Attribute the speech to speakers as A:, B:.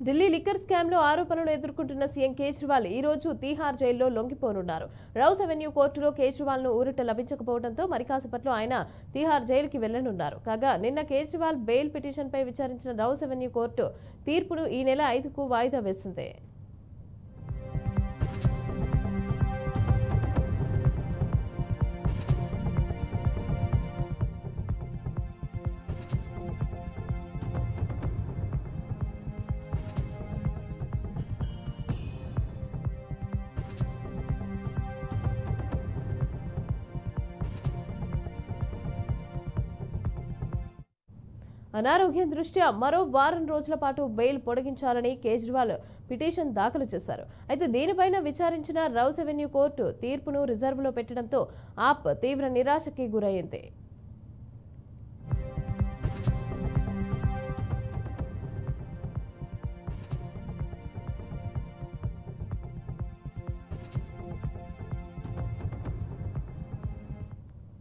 A: Delhi liquor scam లో ఆరోపణలు ఎదుర్కొంటున్న సీఎం కేజ్రీవాల్ ఈ రోజు తీహార్ జైల్లో లొంగిపోనున్నారు. రౌస్ అవెన్యూ కోర్టులో కేజ్రీవాల్ ను ఊరట లభించకపోవడంతో మరి కాసేపట్లో ఆయన తీహార్ జైలుకి వెళ్లనున్నారు. కాగా నిన్న కేజ్రీవాల్ బెయిల్ పిటిషన్ పై విచారించిన రౌస్ అవెన్యూ కోర్టు తీర్పును ఈ నెల 5కు వాయిదా వేసింది. అనారోగ్యం దృష్ట్యా మరో వారం రోజుల పాటు బెయిల్ పొడిగించాలని కేజ్రీవాల్ పిటిషన్ దాఖలు చేశారు. అయితే దీనిపైన విచారించిన రౌస్ అవెన్యూ కోర్టు తీర్పును రిజర్వులో పెట్టడంతో ఆప్ తీవ్ర నిరాశకి గురైంది.